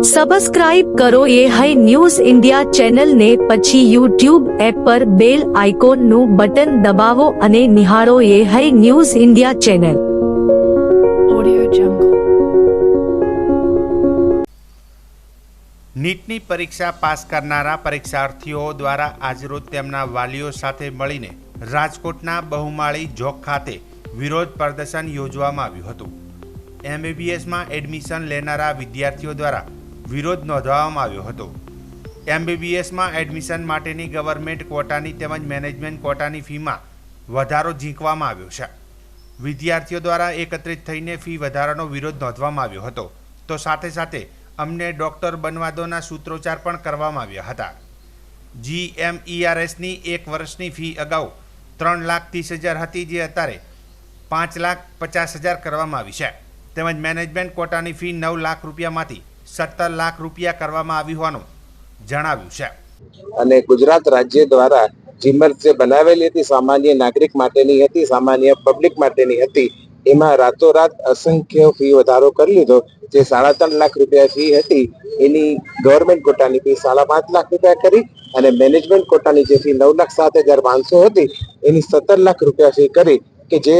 Subscribe કરો એ high news India ચેનલને, પછી યુટ્યુબ એપ પર બેલ આઇકોનનું બટન દબાવો અને નિહાળો એ high news India channel. Audio Jungle. નીટની પરીક્ષા પાસ કરનારા પરીક્ષાર્થીઓ દ્વારા આજરોજ તેમના વાલીઓ સાથે મળીને રાજકોટના બહુમાળી ચોક ખાતે વિરોધ પ્રદર્શન યોજવામાં આવ્યું હતું. એમબીબીએસમાં એડમિશન લેનારા વિદ્યાર્થીઓ દ્વારા વિરોધ નોંધવામાં આવ્યો હતો. એમબીબીએસમાં એડમિશન માટેની ગવર્મેન્ટ કોટાની તેમજ મેનેજમેન્ટ કોટાની ફીમાં વધારો ઝીંકવામાં આવ્યો છે. વિદ્યાર્થીઓ દ્વારા એકત્રિત થઈને ફી વધારાનો વિરોધ નોંધવામાં આવ્યો હતો. તો સાથે સાથે અમને ડૉક્ટર બનવા દોના સૂત્રોચ્ચાર પણ કરવામાં આવ્યા હતા. GMERSની 1 વર્ષની ફી અગાઉ 3,30,000 હતી, જે અત્યારે 5,50,000 કરવામાં આવી છે. તેમજ મેનેજમેન્ટ કોટાની ફી 9 લાખ રૂપિયામાંથી 17 લાખ રૂપિયા કરવામાં આવી હોવાનું જણાવ્યું છે. અને ગુજરાત રાજ્ય દ્વારા જીમર જે બનાવેલી હતી સામાન્ય નાગરિક માટેની હતી, સામાન્ય પબ્લિક માટેની હતી, એમાં રાતોરાત અસંખ્ય ફી વધારો કરી લીધો. જે 3.5 લાખ રૂપિયા ફી હતી એની ગવર્મેન્ટ કોટાની ફી 5.5 લાખ રૂપિયા કરી અને મેનેજમેન્ટ કોટાની જે ફી 9,07,500 હતી એની 17 લાખ રૂપિયા ફી કરી, કે જે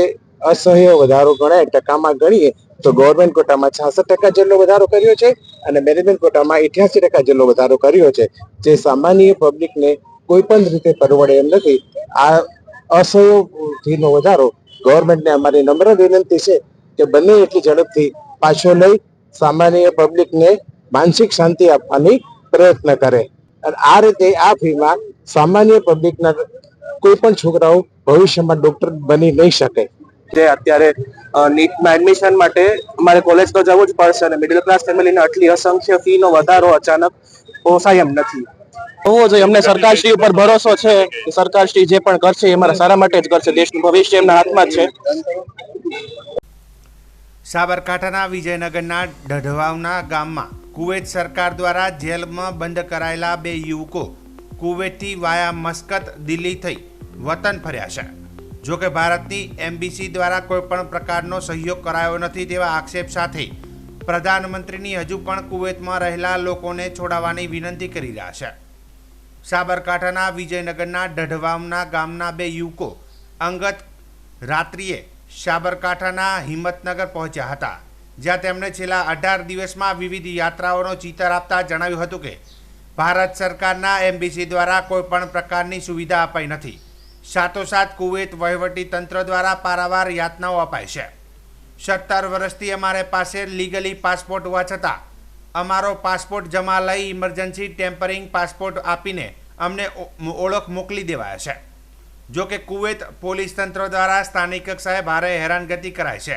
અસહ્ય વધારો ગણાય. ટકામાં ગણીએ તો ગવર્મેન્ટ કોટામાં 66% જેટલો વધારો કર્યો છે અને મેનેજમેન્ટ કોટામાં 88% જેટલો વધારો કર્યો છે, જે સામાન્ય પબ્લિકને કોઈ પણ રીતે પરવડે એમ નથી. આ અસહ્ય ફીનો વધારો ગવર્મેન્ટને અમારી નમ્ર વિનંતી છે કે બંને એટલી ઝડપથી પાછો લઈ સામાન્ય પબ્લિકને માનસિક શાંતિ આપવાની પ્રયત્ન કરે. અને આ રીતે આ ફીમાં સામાન્ય પબ્લિકના કોઈ પણ છોકરાઓ ભવિષ્યમાં ડોક્ટર બની નહીં શકે. જે અત્યારે નીટમાં એડમિશન માટે અમારે કોલેજ તો જવું જ પડશે અને મિડલ ક્લાસ ફેમિલીને આટલી અસંખ્ય ફીનો વધારો અચાનક પોસાય એમ નથી. હોવો જોઈએ. અમને સરકારશ્રી ઉપર ભરોસો છે કે સરકારશ્રી જે પણ કરશે એ અમારા સારા માટે જ કરશે. દેશનું ભવિષ્ય એમના હાથમાં જ છે. સાબરકાંઠાના વિજયનગરના ઢઢવાવના ગામમાં કુવૈત સરકાર દ્વારા જેલમાં બંધ કરાયેલા 2 યુવકો કુવૈતથી વાયા મસ્કત દિલ્હી થઈ વતન ફર્યા છે. જોકે ભારતની એમ્બેસી દ્વારા કોઈપણ પ્રકારનો સહયોગ કરાયો નથી તેવા આક્ષેપ સાથે પ્રધાનમંત્રીની હજુ પણ કુવૈતમાં રહેલા લોકોને છોડાવવાની વિનંતી કરી રહ્યા છે. સાબરકાંઠાના વિજયનગરના ઢઢવાવના ગામના 2 યુવકો અંગત રાત્રિએ સાબરકાંઠાના હિંમતનગર પહોંચ્યા હતા, જ્યાં તેમણે છેલ્લા 18 દિવસમાં વિવિધ યાત્રાઓનો ચિતાર આપતા જણાવ્યું હતું કે ભારત સરકારના એમ્બેસી દ્વારા કોઈપણ પ્રકારની સુવિધા અપાઈ નથી. સાથોસાથ કુવૈત વહીવટી તંત્ર દ્વારા પારાવાર યાતનાઓ અપાય છે. 17 વર્ષથી અમારે પાસે લીગલી પાસપોર્ટ હોવા છતાં અમારો પાસપોર્ટ જમા લઈ ઇમરજન્સી ટેમ્પરિંગ પાસપોર્ટ આપીને અમને ઓળખ મોકલી દેવાયા છે. જોકે કુવૈત પોલીસ તંત્ર દ્વારા સ્થાનિક કક્ષાએ ભારે હેરાનગતિ કરાય છે,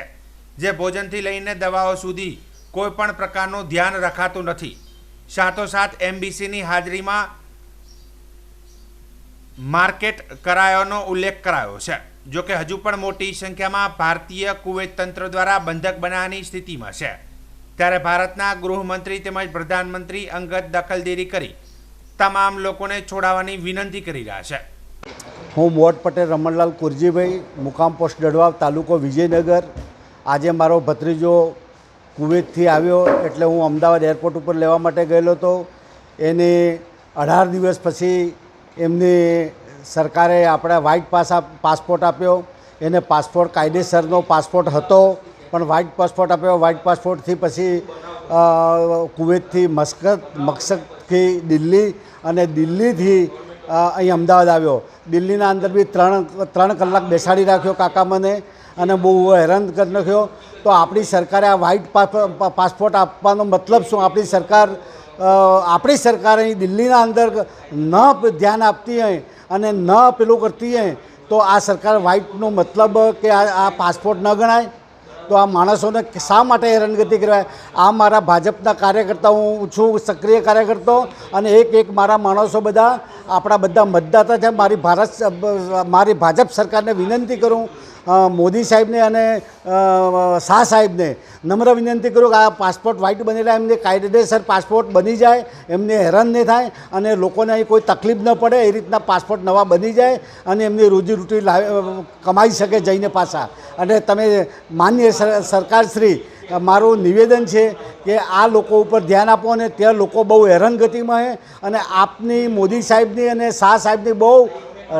જે ભોજનથી લઈને દવાઓ સુધી કોઈ પણ પ્રકારનું ધ્યાન રખાતું નથી. સાથોસાથ એમ્બેસીની હાજરીમાં માર્કેટ કરાયોનો ઉલ્લેખ કરાયો છે. જોકે હજુ પણ મોટી સંખ્યામાં ભારતીય કુવૈત તંત્ર દ્વારા બંધક બનાવવાની સ્થિતિમાં છે. ત્યારે ભારતના ગૃહમંત્રી તેમજ પ્રધાનમંત્રી અંગત દખલગીરી કરી તમામ લોકોને છોડાવવાની વિનંતી કરી રહ્યા છે. હું મોટ પટેલ રમણલાલ કુરજીભાઈ, મુકામ પોસ્ટ ડઢવાવ, તાલુકો વિજયનગર. આજે મારો ભત્રીજો કુવૈતથી આવ્યો એટલે હું અમદાવાદ એરપોર્ટ ઉપર લેવા માટે ગયેલો હતો. એને 18 દિવસ પછી એમની સરકારે આપણા વ્હાઇટ પાસપોર્ટ આપ્યો. એને પાસપોર્ટ કાયદેસરનો પાસપોર્ટ હતો, પણ વ્હાઇટ પાસપોર્ટ આપ્યો. વ્હાઇટ પાસપોર્ટથી પછી કુવૈતથી મસ્કતથી દિલ્હી અને દિલ્હીથી અહીં અમદાવાદ આવ્યો. દિલ્હીના અંદર બી 3 કલાક બેસાડી રાખ્યો કાકા મને, અને બહુ હેરાન કરી નાખ્યો. તો આપણી સરકારે આ વ્હાઇટ પાસપોર્ટ આપવાનો મતલબ શું? આપણી સરકાર અહીં દિલ્હીના અંદર ન ધ્યાન આપતી હોય અને ન પેલું કરતી હોય તો આ સરકાર વ્હાઇટનો મતલબ કે આ પાસપોર્ટ ન ગણાય? તો આ માણસોને શા માટે હેરાનગતિ કરાય? આ મારા ભાજપના કાર્યકર્તા, હું છું સક્રિય કાર્યકર્તો, અને એક મારા માણસો બધા આપણા બધા મતદાતા છે. મારી ભાજપ સરકારને વિનંતી કરું, મોદી સાહેબને અને શાહ સાહેબને નમ્ર વિનંતી કરું કે આ પાસપોર્ટ વ્હાઇટ બનેલા એમને કાયદેસર પાસપોર્ટ બની જાય, એમને હેરાન નહીં થાય અને લોકોને અહીં કોઈ તકલીફ ન પડે એ રીતના પાસપોર્ટ નવા બની જાય અને એમની રોજીરોટી કમાઈ શકે જઈને પાછા. અને તમે માન્ય સરકારશ્રી મારું નિવેદન છે કે આ લોકો ઉપર ધ્યાન આપો અને ત્યાં લોકો બહુ હેરાનગતિમાં છે અને આપની મોદી સાહેબની અને શાહ સાહેબની બહુ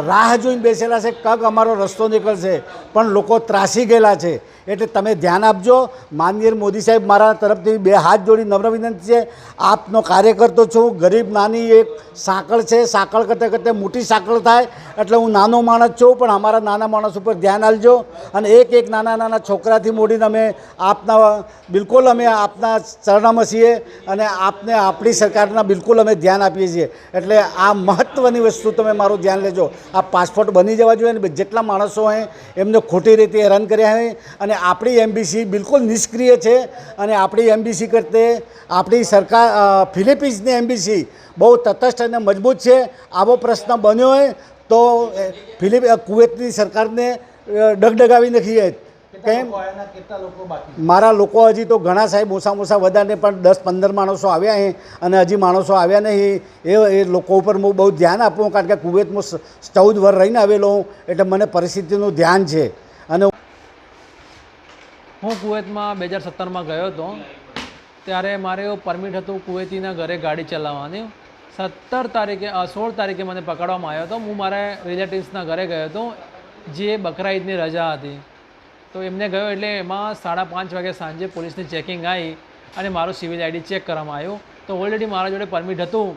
રાહ જોઈને બેસેલા છે, કગ અમારો રસ્તો નીકળશે, પણ લોકો ત્રાસી ગયેલા છે. એટલે તમે ધ્યાન આપજો. માનનીય મોદી સાહેબ, મારા તરફથી 2 હાથ જોડી નમ્ર વિનંતી છે. આપનો કાર્યકર્તો છું. ગરીબ નાની એક સાંકળ છે, સાંકળ કરતે કરતે મોટી સાંકળ થાય. એટલે હું નાનો માણસ છું, પણ અમારા નાના માણસ ઉપર ધ્યાન આપજો. અને એક નાના નાના છોકરાથી મોડીને અમે બિલકુલ અમે આપના ચરણમાં છીએ અને આપને આપણી સરકારના બિલકુલ અમે ધ્યાન આપીએ છીએ. એટલે આ મહત્ત્વની વસ્તુ તમે મારું ધ્યાન લેજો. આ પાસપોર્ટ બની જવા જોઈએ અને જેટલા માણસો હોય એમને ખોટી રીતે હેરાન કર્યા હોય. અને આપણી એમ્બેસી બિલકુલ નિષ્ક્રિય છે અને આપણી એમ્બેસી કરતે આપણી સરકાર ફિલિપિન્સની એમ્બેસી બહુ તટસ્થ અને મજબૂત છે. આવો પ્રશ્ન બન્યો હોય તો કુવૈતની સરકારને ડગડગાવી નાખીએ. કેમ મારા લોકો હજી તો ઘણા સાહેબ ઓછા વધારે પણ 10-15 માણસો આવ્યા છે અને હજી માણસો આવ્યા નહીં. એ લોકો ઉપર હું બહુ ધ્યાન આપું, કારણ કે કુવૈતમાં 14 વર્ષ રહીને આવેલો હું, એટલે મને પરિસ્થિતિનું ધ્યાન છે. અને હું કુવૈતમાં 2017માં ગયો હતો. ત્યારે મારે એવું પરમિટ હતું કુવૈતીના ઘરે ગાડી ચલાવવાની. 16 તારીખે મને પકડવામાં આવ્યો હતો. હું મારા રિલેટિવ્સના ઘરે ગયો હતો, જે બકરા ઈદની રજા હતી. તો એમને ગયો એટલે એમાં 5:30 વાગે સાંજે પોલીસની ચેકિંગ આવી અને મારું સિવિલ આઈડી ચેક કરવામાં આવ્યું. તો ઓલરેડી મારા જોડે પરમિટ હતું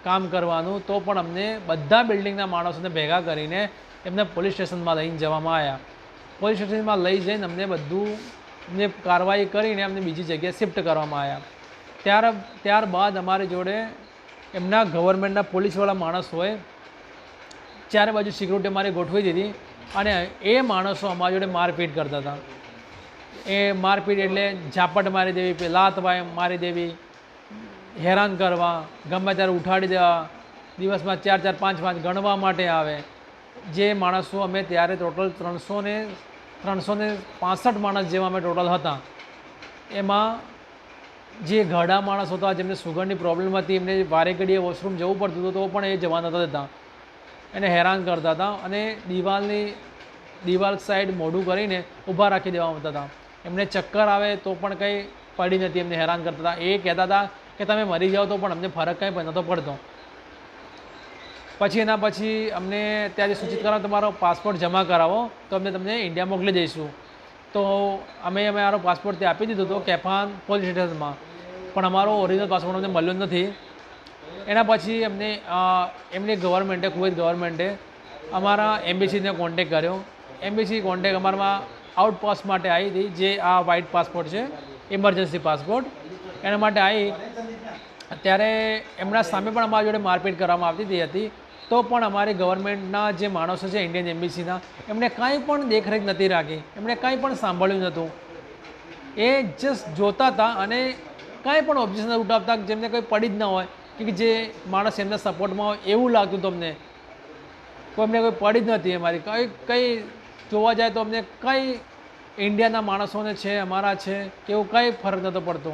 કામ કરવાનું, તો પણ અમને બધા બિલ્ડિંગના માણસોને ભેગા કરીને એમને પોલીસ સ્ટેશનમાં લઈને જવામાં આવ્યા. પોલીસ સ્ટેશનમાં લઈ જઈને અમને બધું ને કાર્યવાહી કરીને અમને બીજી જગ્યાએ શિફ્ટ કરવામાં આવ્યા. ત્યારબાદ અમારી જોડે એમના ગવર્મેન્ટના પોલીસવાળા માણસ હોય, ચારે બાજુ સિક્યુરિટી અમારી ગોઠવી દીધી અને એ માણસો અમારી જોડે મારપીટ કરતા હતા. એ મારપીટ એટલે ઝાપટ મારી દેવી, લાત મારી દેવી, હેરાન કરવા, ગમે ત્યારે ઉઠાડી દેવા, દિવસમાં 4-4, 5-5 ગણવા માટે આવે. જે માણસો અમે ત્યારે ટોટલ 365 માણસ જેવા અમે ટોટલ હતા. એમાં જે ઘરડા માણસ હતા, જેમને સુગરની પ્રોબ્લેમ હતી, એમને વારે ઘડીએ વોશરૂમ જવું પડતું હતું, તો પણ એ જવા નહોતા દેતા. એને હેરાન કરતા હતા અને દિવાલ સાઈડ મોઢું કરીને ઊભા રાખી દેવામાં આવતા હતા. એમને ચક્કર આવે તો પણ કંઈ પડી નથી, એમને હેરાન કરતા હતા. એ કહેતા હતા કે તમે મરી જાઓ તો પણ અમને ફરક કંઈ નહોતો પડતો. એના પછી અમને ત્યાંથી સૂચિત કરાવો તમારો પાસપોર્ટ જમા કરાવો તો અમે તમને ઇન્ડિયા મોકલી દઈશું. તો અમે અમારો પાસપોર્ટ ત્યાં આપી દીધો હતો કેફાન પોલીસ સ્ટેશનમાં, પણ અમારો ઓરિજિનલ પાસપોર્ટ અમને મળ્યો નથી. એના પછી એમની ગવર્મેન્ટે, કુવૈત ગવર્મેન્ટે અમારા એમ્બેસીને કોન્ટેક કર્યો. એમ્બેસી કોન્ટેક અમારામાં આઉટપાસ માટે આવી હતી, જે આ વ્હાઇટ પાસપોર્ટ છે, ઇમરજન્સી પાસપોર્ટ, એના માટે આવી. ત્યારે એમના સામે પણ અમારી જોડે મારપીટ કરવામાં આવતી હતી. તો પણ અમારી ગવર્મેન્ટના જે માણસો છે ઇન્ડિયન એમ્બેસીના, એમણે કાંઈ પણ દેખરેખ નથી રાખી, એમણે કાંઈ પણ સાંભળ્યું નહોતું. એ જસ્ટ જોતા હતા અને કાંઈ પણ ઓબ્જેક્શન ઉઠાવતા જેમને કંઈ પડી જ ના હોય, કે જે માણસ એમના સપોર્ટમાં હોય એવું લાગતું હતું અમને. અમને કોઈ પડી જ નથી અમારી કંઈ જોવા જાય તો અમને કંઈ ઇન્ડિયાના માણસોને છે, અમારા છે કે એવું કંઈ ફરક નહોતો પડતો.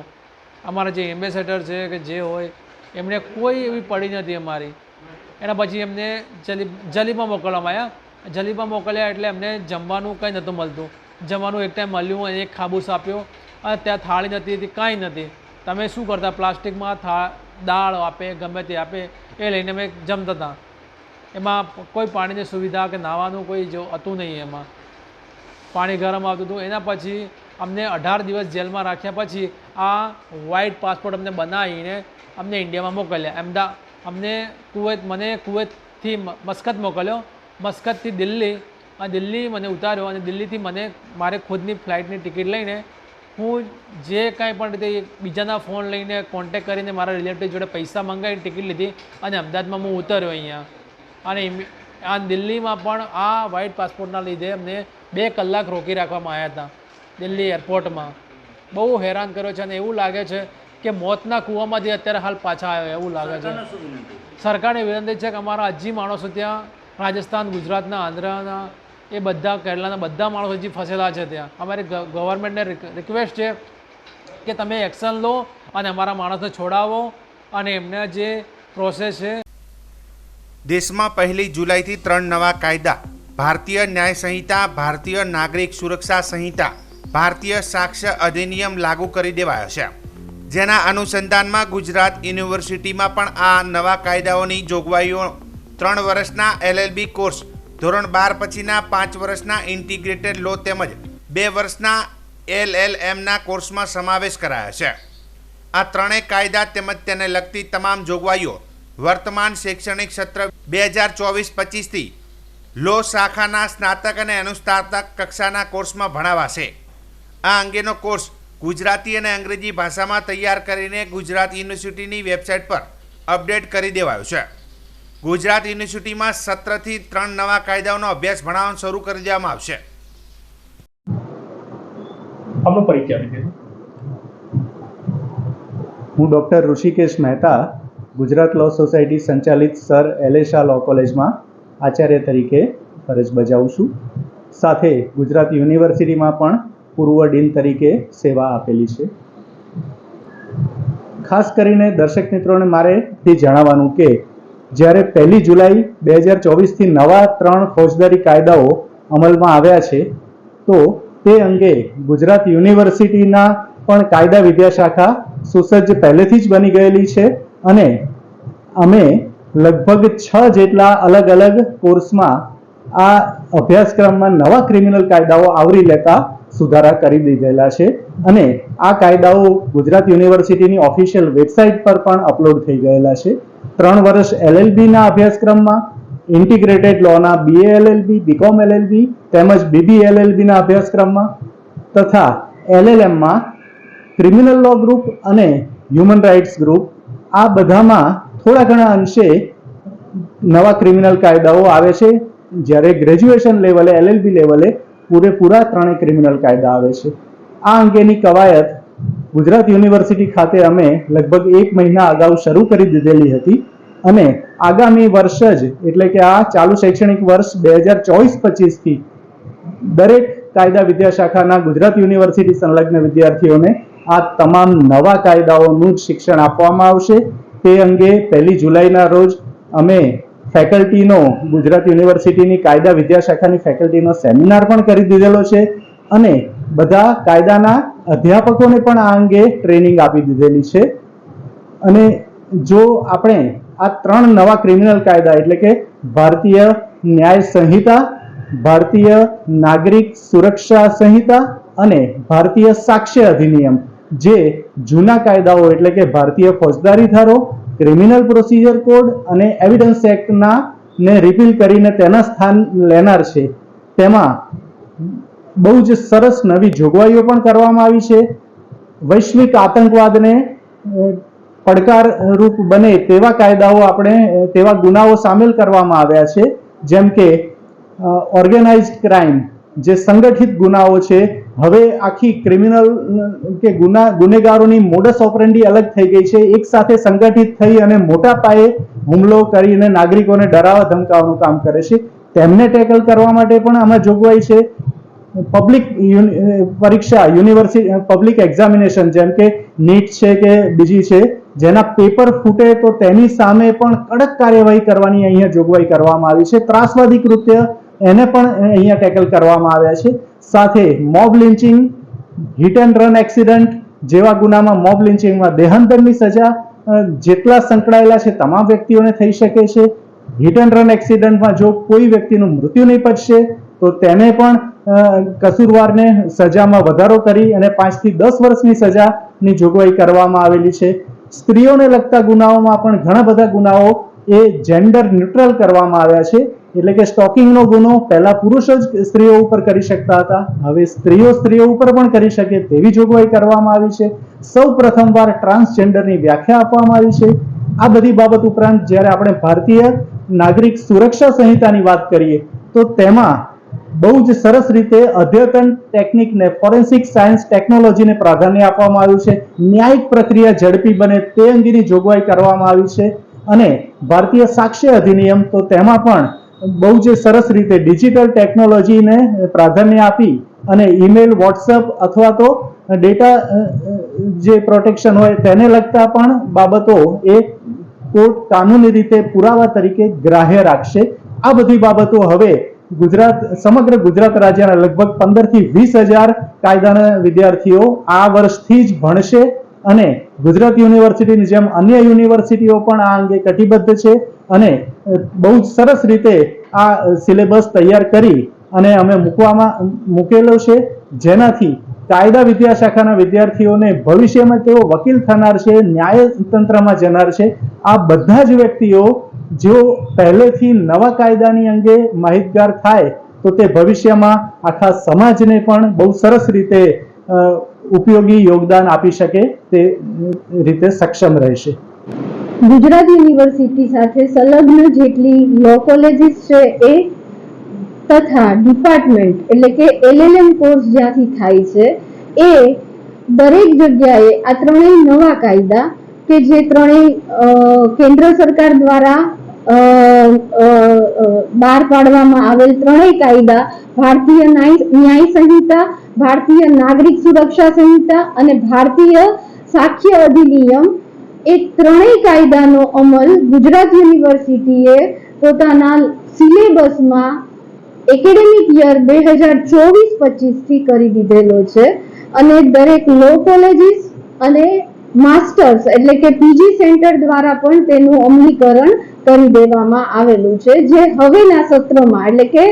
અમારા જે એમ્બેસેડર છે કે જે હોય એમને કોઈ એવી પડી નથી અમારી. એના પછી એમને જલીબમાં મોકલવામાં આવ્યા. જલીબમાં મોકલ્યા એટલે અમને જમવાનું કંઈ નહોતું મળતું. જમવાનું એક ટાઈમ મળ્યું અને એક ખાબૂસ આપ્યો અને ત્યાં થાળી નથી, કાંઈ નથી. તમે શું કરતા, પ્લાસ્ટિકમાં દાળ આપે, ગમે તે આપે, એ લઈને અમે જમતા હતા. એમાં કોઈ પાણીની સુવિધા કે નાહવાનું કોઈ જો હતું નહીં. એમાં પાણી ગરમ આવતું હતું. એના પછી અમને 18 દિવસ જેલમાં રાખ્યા પછી આ વ્હાઇટ પાસપોર્ટ અમને બનાવીને અમને ઇન્ડિયામાં મોકલ્યા. મને કુવૈતથી મસ્કત મોકલ્યો, મસ્કતથી દિલ્હી મને ઉતાર્યો અને દિલ્હીથી મારે ખુદની ફ્લાઇટની ટિકિટ લઈને હું જે કાંઈ પણ રીતે બીજાના ફોન લઈને કોન્ટેક કરીને મારા રિલેટિવ જોડે પૈસા મંગાવીને ટિકિટ લીધી અને અમદાવાદમાં હું ઉતર્યો અહીંયા. અને આ દિલ્હીમાં પણ આ વ્હાઇટ પાસપોર્ટના લીધે અમને 2 કલાક રોકી રાખવામાં આવ્યા હતા દિલ્હી એરપોર્ટમાં. બહુ હેરાન કર્યો છે અને એવું લાગે છે કે મોતના કૂવામાંથી અત્યારે હાલ પાછા આવ્યો એવું લાગે છે. સરકારને વિનંતી છે કે અમારા હજી માણસો ત્યાં રાજસ્થાન, ગુજરાતના, આંધ્રના, એ બધા કેરલાના બધા માણસો હજી ફસેલા છે ત્યાં. અમારી ગવર્મેન્ટને રિક્વેસ્ટ છે કે તમે એક્શન લો અને અમારા માણસને છોડાવો અને એમને જે પ્રોસેસ છે. દેશમાં 1 જુલાઈથી 3 નવા કાયદા, ભારતીય ન્યાય સંહિતા, ભારતીય નાગરિક સુરક્ષા સંહિતા ભારતીય સાક્ષ્ય અધિનિયમ લાગુ કરી દેવાયો છે, જેના અનુસંધાનમાં ગુજરાત યુનિવર્સિટીમાં પણ આ નવા કાયદાઓની જોગવાઈઓ 3 વર્ષના LLB કોર્સ, ધોરણ 12 પછીના 5 વર્ષના ઇન્ટિગ્રેટેડ લો તેમજ 2 વર્ષના LLMના કોર્સમાં સમાવેશ કરાયો છે. આ ત્રણેય કાયદા તેમજ તેને લગતી તમામ જોગવાઈઓ વર્તમાન શૈક્ષણિક સત્ર 2024-25થી લો શાખાના સ્નાતક અને અનુસ્નાતક કક્ષાના કોર્સમાં ભણાવાશે. આ અંગેનો કોર્સ ગુજરાતી અને અંગ્રેજી ભાષામાં તૈયાર કરીને ગુજરાત યુનિવર્સિટીની વેબસાઇટ પર અપડેટ કરી દેવાયો છે. ગુજરાત યુનિવર્સિટીમાં સત્રથી 3 નવા કાયદાઓનો અભ્યાસ ભણાવવાનું શરૂ કરી દેવામાં આવશે. આપનો પરિચય આપી દેજો. હું ડૉક્ટર ઋષિકેશ મહેતા, ગુજરાત લો સોસાયટી સંચાલિત સર એલેશા લો કોલેજમાં આચાર્ય તરીકે ફરજ બજાવું છું. સાથે ગુજરાત યુનિવર્સિટીમાં પણ પૂર્વ ડીન તરીકે સેવા આપેલી છે. ખાસ કરીને દર્શક મિત્રોને મારે તે જણાવવાનું કે જ્યારે 1 જુલાઈ 2024થી નવા 3 ફોજદારી કાયદાઓ અમલમાં આવ્યા છે, તો તે અંગે ગુજરાત યુનિવર્સિટીના પણ કાયદા વિદ્યાશાખા સુસજ્જ પહેલેથી જ બની ગયેલી છે અને અમે લગભગ 6 જેટલા અલગ અલગ કોર્સમાં આ અભ્યાસક્રમમાં નવા ક્રિમિનલ કાયદાઓ આવરી લેતા સુધારા કરી દીધેલા છે અને આ કાયદાઓ ગુજરાત યુનિવર્સિટીની ઓફિશિયલ વેબસાઇટ પર પણ અપલોડ થઈ ગયેલા છે. 3 વર્ષ LLBના અભ્યાસક્રમમાં, ઇન્ટિગ્રેટેડ લોના BA LLB, BCom LLB તેમજ BB LLBના અભ્યાસક્રમમાં તથા LLMમાં ક્રિમિનલ લો ગ્રુપ અને હ્યુમન રાઇટ્સ ગ્રુપ, આ બધામાં થોડા ઘણા અંશે નવા ક્રિમિનલ કાયદાઓ આવે છે. જ્યારે ગ્રેજ્યુએશન લેવલે, LLB લેવલે પૂરેપૂરા 3 ક્રિમિનલ કાયદા આવે છે. આ અંગેની કવાયત ગુજરાત યુનિવર્સિટી ખાતે અમે લગભગ 1 મહિના અગાઉ શરૂ કરી દીધેલી હતી અને આગામી વર્ષ જ એટલે કે આ ચાલુ શૈક્ષણિક વર્ષ 2024-25થી દરેક કાયદા વિદ્યાશાખાના ગુજરાત યુનિવર્સિટી સંલગ્ન વિદ્યાર્થીઓને આ તમામ નવા કાયદાઓનું જ શિક્ષણ આપવામાં આવશે. તે અંગે 1 જુલાઈના રોજ અમે ફેકલ્ટીનો, ગુજરાત યુનિવર્સિટીની કાયદા વિદ્યાશાખાની ફેકલ્ટીનો સેમિનાર પણ કરી દીધેલો છે અને બધા કાયદાના અધ્યાપકોને પણ આ અંગે ટ્રેનિંગ આપી દીધેલી છે. અને જો આપણે આ 3 નવા ક્રિમિનલ કાયદા એટલે કે ભારતીય ન્યાય સંહિતા, ભારતીય નાગરિક સુરક્ષા સંહિતા અને ભારતીય સાક્ષ્ય અધિનિયમ, જે જૂના કાયદાઓ એટલે કે ભારતીય ફોજદારી ધારો, ક્રિમિનલ પ્રોસિજર કોડ અને એવિડન્સ એક્ટના ને રિપીલ કરીને તેના સ્થાન લેનાર છે, તેમાં બહુ જ સરસ નવી જોગવાઈઓ પણ કરવામાં આવી છે. વૈશ્વિક આતંકવાદને પડકારરૂપ બને તેવા કાયદાઓ તેવા ગુનાઓ સામેલ કરવામાં આવ્યા છે, જેમ કે ઓર્ગેનાઇઝડ ક્રાઇમ, જે સંગઠિત ગુનાઓ છે. હવે આખી ક્રિમિનલ કે ગુનેગારોની મોડસ ઓપરેન્ડી અલગ થઈ ગઈ છે. એક સાથે સંગઠિત થઈ અને મોટા પાયે હુમલો કરીને નાગરિકોને ડરાવવા ધમકાવવાનું કામ કરે છે. તેમને ટેકલ કરવા માટે પણ આમાં જોગવાઈ છે. પબ્લિક પરીક્ષા, યુનિવર્સિટી પબ્લિક એક્ઝામિનેશન જેમ કે નીટ છે કે બીજી છે, જેના પેપર ફૂટે તો તેની સામે પણ કડક કાર્યવાહી કરવાની અહીંયા જોગવાઈ કરવામાં આવી છે. ત્રાસવાદી કૃત્ય એને પણ અહીંયા ટેકલ કરવામાં આવ્યા છે. સાથે mob lynching, hit and run accident જેવા ગુનામાં મોબ લિન્ચિંગમાં દેહાંતરની સજા જેટલા સંકળાયેલા છે તમામ વ્યક્તિઓને થઈ શકે છે. હિટ એન્ડ રન એક્સિડન્ટમાં જો કોઈ વ્યક્તિનું મૃત્યુ નીપજશે તો તેને પણ કસૂરવારને સજામાં વધારો કરી અને 5 થી 10 વર્ષની સજાની જોગવાઈ કરવામાં આવેલી છે. સ્ત્રીઓને લગતા ગુનાઓમાં પણ ઘણા બધા ગુનાઓ એ જેન્ડર ન્યુટ્રલ કરવામાં આવ્યા છે. એટલે કે સ્ટોકિંગનો ગુનો પહેલા પુરુષો જ સ્ત્રીઓ ઉપર કરી શકતા હતા, હવે સ્ત્રીઓ ઉપર પણ કરી શકે તેવી જોગવાઈ કરવામાં આવી છે. સૌ પ્રથમવાર ટ્રાન્સજેન્ડરની વ્યાખ્યા આપવામાં આવી છે. આ બધી બાબત ઉપરાંત જ્યારે આપણે ભારતીય નાગરિક સુરક્ષા સંહિતાની વાત કરીએ તો તેમાં બહુ જ સરસ રીતે અદ્યતન ટેકનિકને, ફોરેન્સિક સાયન્સ ટેકનોલોજીને પ્રાધાન્ય આપવામાં આવ્યું છે. ન્યાયિક પ્રક્રિયા ઝડપી બને તે અંગેની જોગવાઈ કરવામાં આવી છે. અને ભારતીય સાક્ષ્ય અધિનિયમ, તો તેમાં પણ બહુ જ સરસ રીતે ડિજિટલ ટેકનોલોજીને પ્રાધાન્ય આપી અને ઈમેલ, વોટ્સઅપ અથવા તો ડેટા જે પ્રોટેક્શન હોય તેને લગતા પણ બાબતો એ કોર્ટ કાનૂની રીતે પુરાવા તરીકે ગ્રાહ્ય રાખશે. આ બધી બાબતો હવે સમગ્ર ગુજરાત રાજ્યના લગભગ 15 થી 20,000 કાયદાના વિદ્યાર્થીઓ આ વર્ષથી જ ભણશે અને ગુજરાત યુનિવર્સિટીની જેમ અન્ય યુનિવર્સિટીઓ પણ આ અંગે કટિબદ્ધ છે અને બહુ જ સરસ રીતે આ સિલેબસ તૈયાર કરી અને અમે મૂકેલો છે, જેનાથી કાયદા વિદ્યાશાખાના વિદ્યાર્થીઓને ભવિષ્યમાં તેઓ વકીલ થનાર છે, ન્યાયતંત્રમાં જનાર છે. આ બધા જ વ્યક્તિઓ જો પહેલેથી નવા કાયદાની અંગે માહિતગાર થાય તો તે ભવિષ્યમાં આખા સમાજને પણ બહુ સરસ રીતે ઉપયોગી યોગદાન આપી શકે તે રીતે સક્ષમ રહેશે. ગુજરાત યુનિવર્સિટી સાથે સંલગ્ન જેટલી લો કોલેજીસ છે એ તથા ડિપાર્ટમેન્ટ એટલે કે LLM કોર્સ જ્યાંથી થાય છે એ દરેક જગ્યાએ આ ત્રણેય નવા કાયદા કે જે ત્રણેય કેન્દ્ર સરકાર દ્વારા બહાર પાડવામાં આવેલ ત્રણેય કાયદા ભારતીય ન્યાય સંહિતા, ભારતીય નાગરિક સુરક્ષા સંહિતા અને ભારતીય સાક્ષ્ય અધિનિયમ એ ત્રણેય કાયદાનો અમલ ગુજરાત યુનિવર્સિટીએ પોતાના સિલેબસમાં એકેડેમિક યર 2024-25 થી કરી દીધેલો છે અને દરેક લો કોલેજીસ અને માસ્ટર્સ એટલે કે પીજી સેન્ટર દ્વારા પણ તેનું અમલીકરણ કરી દેવામાં આવેલું છે, જે હવેના સત્રમાં એટલે કે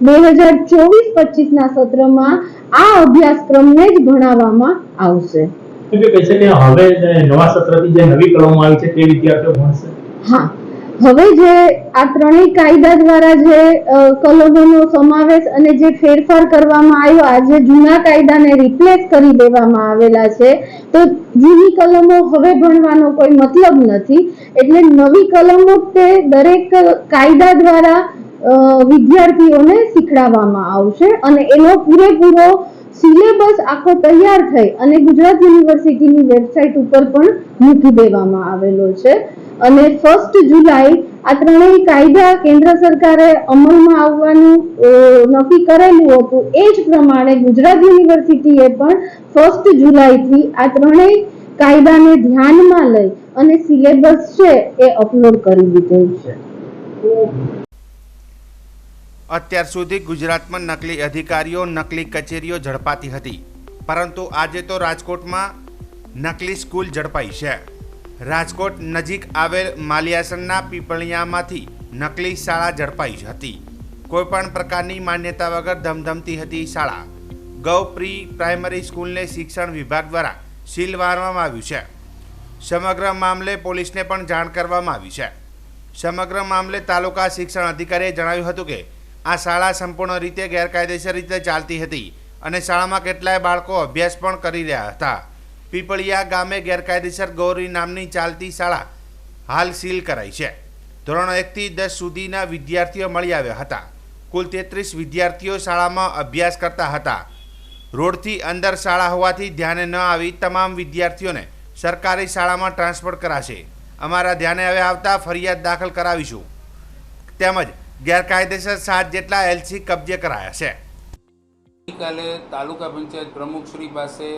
2024-25 ના સત્રમાં આ અભ્યાસક્રમને જ ભણાવવામાં આવશે. હવે નવા સત્રથી જે નવી કલમો આવી છે તે વિદ્યાર્થીઓ ભણશે? હા, હવે જે આ ત્રણેય કાયદા દ્વારા જે કલમોનો સમાવેશ અને જે ફેરફાર કરવામાં આવ્યો, આ જે જૂના કાયદાને રિપ્લેસ કરી દેવામાં આવેલા છે, તો જૂની કલમો હવે ભણવાનો કોઈ મતલબ નથી. એટલે નવી કલમો તે દરેક કાયદા દ્વારા વિદ્યાર્થીઓને શીખડાવવામાં આવશે અને એનો પૂરેપૂરો સિલેબસ આખો તૈયાર થઈ અને ગુજરાત યુનિવર્સિટીની વેબસાઇટ ઉપર પણ મૂકી દેવામાં આવેલો છે. અને 1 જુલાઈ આ ત્રણેય કાયદા કેન્દ્ર સરકારે અમલમાં આવવાનું નક્કી કરેલું હતું, એ જ પ્રમાણે ગુજરાત યુનિવર્સિટીએ પણ 1 જુલાઈથી આ ત્રણેય કાયદાને ધ્યાનમાં લઈ અને સિલેબસ છે એ અપલોડ કરી દીધેલ છે. અત્યાર સુધી ગુજરાતમાં નકલી અધિકારીઓ, નકલી કચેરીઓ ઝડપાતી હતી, પરંતુ આજે તો રાજકોટમાં નકલી સ્કૂલ ઝડપાઈ છે. રાજકોટ નજીક આવેલ માલિયાસણના પીપળિયામાંથી નકલી શાળા ઝડપાઈ હતી. કોઈપણ પ્રકારની માન્યતા વગર ધમધમતી હતી શાળા. ગૌ પ્રી પ્રાઇમરી સ્કૂલને શિક્ષણ વિભાગ દ્વારા સીલ મારવામાં આવ્યું છે. સમગ્ર મામલે પોલીસને પણ જાણ કરવામાં આવી છે. સમગ્ર મામલે તાલુકા શિક્ષણ અધિકારીએ જણાવ્યું હતું કે આ શાળા સંપૂર્ણ રીતે ગેરકાયદેસર રીતે ચાલતી હતી અને શાળામાં કેટલાય બાળકો અભ્યાસ પણ કરી રહ્યા હતા. પીપળિયા ગામે ગેરકાયદેસર ગૌરી નામની ચાલતી શાળા હાલ સીલ કરાઈ છે. ધોરણ 1 થી 10 સુધીના વિદ્યાર્થીઓ મળી આવ્યા હતા. કુલ 33 વિદ્યાર્થીઓ શાળામાં અભ્યાસ કરતા હતા. રોડથી અંદર શાળા હોવાથી ધ્યાને ન આવી તમામ વિદ્યાર્થીઓને સરકારી શાળામાં ટ્રાન્સફર કરાશે. અમારા ધ્યાને હવે આવતા ફરિયાદ દાખલ કરાવીશું. તેમજ ગેરકાયદેસર 7 જેટલા LC કબજે કરાયા છે. ગઈકાલે તાલુકા પંચાયત પ્રમુખશ્રી પાસે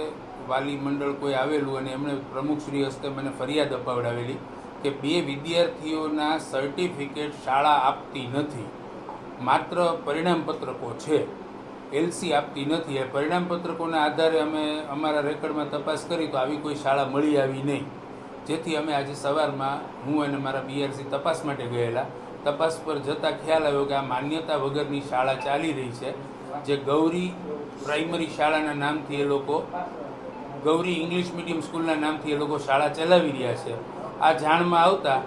વાલી મંડળ કોઈ આવેલું અને એમણે પ્રમુખશ્રી હસ્તે મને ફરિયાદ અપાવડાવેલી કે 2 વિદ્યાર્થીઓના સર્ટિફિકેટ શાળા આપતી નથી, માત્ર પરિણામપત્રકો છે, LC આપતી નથી. એ પરિણામપત્રકોના આધારે અમે અમારા રેકર્ડમાં તપાસ કરી તો આવી કોઈ શાળા મળી આવી નહીં, જેથી અમે આજે સવારમાં હું અને મારા BRC તપાસ માટે ગયેલા. તપાસ પર જતાં ખ્યાલ આવ્યો કે આ માન્યતા વગરની શાળા ચાલી રહી છે, જે ગૌરી પ્રાઇમરી શાળાના નામથી એ લોકો, ગૌરી ઇંગ્લિશ મીડિયમ સ્કૂલના નામથી એ લોકો શાળા ચલાવી રહ્યા છે. આ જાણમાં આવતા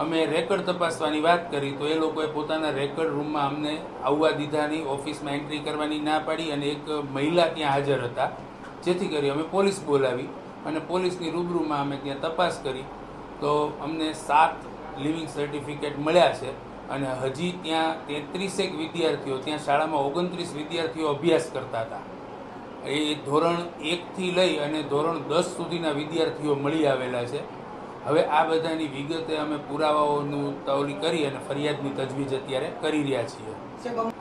અમે રેકર્ડ તપાસવાની વાત કરી તો એ લોકોએ પોતાના રેકર્ડ રૂમમાં અમને આવવા દીધા નહીં, ઓફિસમાં એન્ટ્રી કરવાની ના પાડી અને એક મહિલા ત્યાં હાજર હતા, જેથી કરી અમે પોલીસ બોલાવી અને પોલીસની રૂબરૂમાં અમે ત્યાં તપાસ કરી તો અમને 7 લિવિંગ સર્ટિફિકેટ મળ્યા છે અને હજી ત્યાં 33 વિદ્યાર્થીઓ, ત્યાં શાળામાં 29 વિદ્યાર્થીઓ અભ્યાસ કરતા હતા. એ ધોરણ 1 થી લઈ અને ધોરણ 10 સુધીના વિદ્યાર્થીઓ મળી આવેલા છે. હવે આ બધાની વિગતે અમે પુરાવાઓનું તૌલી કરી અને ફરિયાદની તજવીજ અત્યારે કરી રહ્યા છીએ.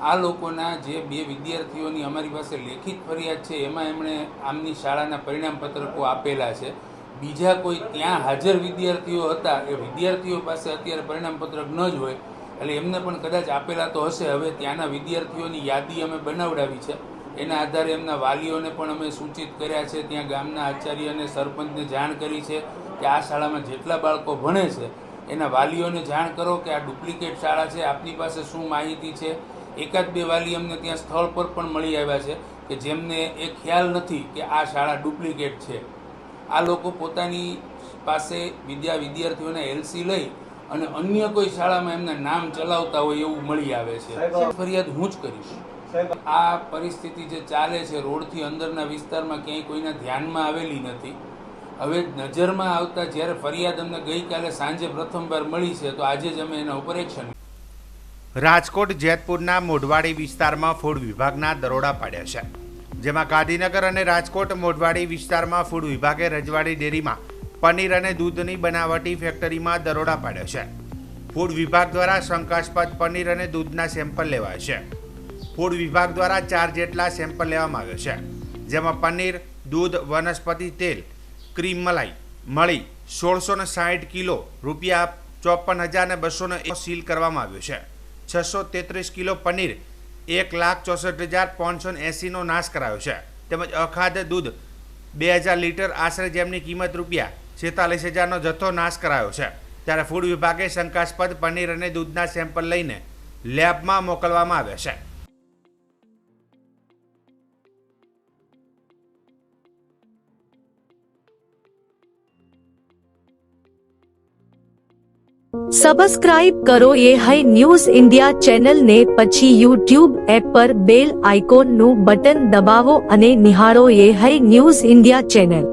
આ લોકોના જે 2 વિદ્યાર્થીઓની અમારી પાસે લેખિત ફરિયાદ છે એમાં એમણે આમની શાળાના પરિણામપત્રકો આપેલા છે. બીજા કોઈ ત્યાં હાજર વિદ્યાર્થીઓ હતા, એ વિદ્યાર્થીઓ પાસે અત્યારે પરિણામપત્રક ન જ હોય એટલે એમને પણ કદાચ આપેલા તો હશે. હવે ત્યાંના વિદ્યાર્થીઓની યાદી અમે બનાવડાવી છે, એના આધારે એમના વાલીઓને પણ અમે સૂચિત કર્યા છે, ત્યાં ગામના આચાર્ય અને સરપંચને જાણ કરી છે કે આ શાળામાં જેટલા બાળકો ભણે છે એના વાલીઓને જાણ કરો કે આ ડુપ્લિકેટ શાળા છે, આપની પાસે શું માહિતી છે. એકાદ બે વાલી અમને ત્યાં સ્થળ પર પણ મળી આવ્યા છે કે જેમને એ ખ્યાલ નથી કે આ શાળા ડુપ્લિકેટ છે. આ લોકો પોતાની પાસે વિદ્યાર્થીઓના એલસી લઈ અને અન્ય કોઈ શાળામાં એમના નામ ચલાવતા હોય એવું મળી આવે છે. ફરિયાદ હું જ કરીશ. આ પરિસ્થિતિ જે ચાલે છે રોડથી અંદરના વિસ્તારમાં ક્યાંય કોઈના ધ્યાનમાં આવેલી નથી. હવે નજરમાં આવતા જ્યારે ફરિયાદ અમને ગઈકાલે સાંજે પ્રથમવાર મળી છે તો આજે જ અમે એના ઉપર એક્શન. રાજકોટ જેતપુરના મોઢવાડી વિસ્તારમાં ફૂડ વિભાગના દરોડા પાડ્યા છે, જેમાં ગાંધીનગર અને રાજકોટ મોઢવાડી વિસ્તારમાં ફૂડ વિભાગે રજવાડી ડેરીમાં પનીર અને દૂધની બનાવટી ફેક્ટરીમાં દરોડા પાડ્યા છે. ફૂડ વિભાગ દ્વારા શંકાસ્પદ પનીર અને દૂધના સેમ્પલ લેવાયા છે. ફૂડ વિભાગ દ્વારા 4 જેટલા સેમ્પલ લેવામાં આવ્યા છે, જેમાં પનીર, દૂધ, વનસ્પતિ તેલ, ક્રીમ મલાઈ મળી 1660 કિલો રૂપિયા 54,200 સીલ કરવામાં આવ્યો છે. 633 કિલો પનીર 1,64,580 નાશ કરાયો છે, તેમજ અખાદ્ય દૂધ 2000 લીટર આશરે જેમની કિંમત રૂપિયા 46,000 જથ્થો નાશ કરાયો છે. ત્યારે ફૂડ વિભાગે શંકાસ્પદ પનીર અને દૂધના સેમ્પલ લઈને લેબમાં મોકલવામાં આવ્યા છે. सब्सक्राइब करो ये है न्यूज़ इंडिया चैनल ने પછી YouTube એપ પર બેલ આઇકોન નું બટન દબાવો અને નિહાળો ये है न्यूज़ इंडिया चैनल।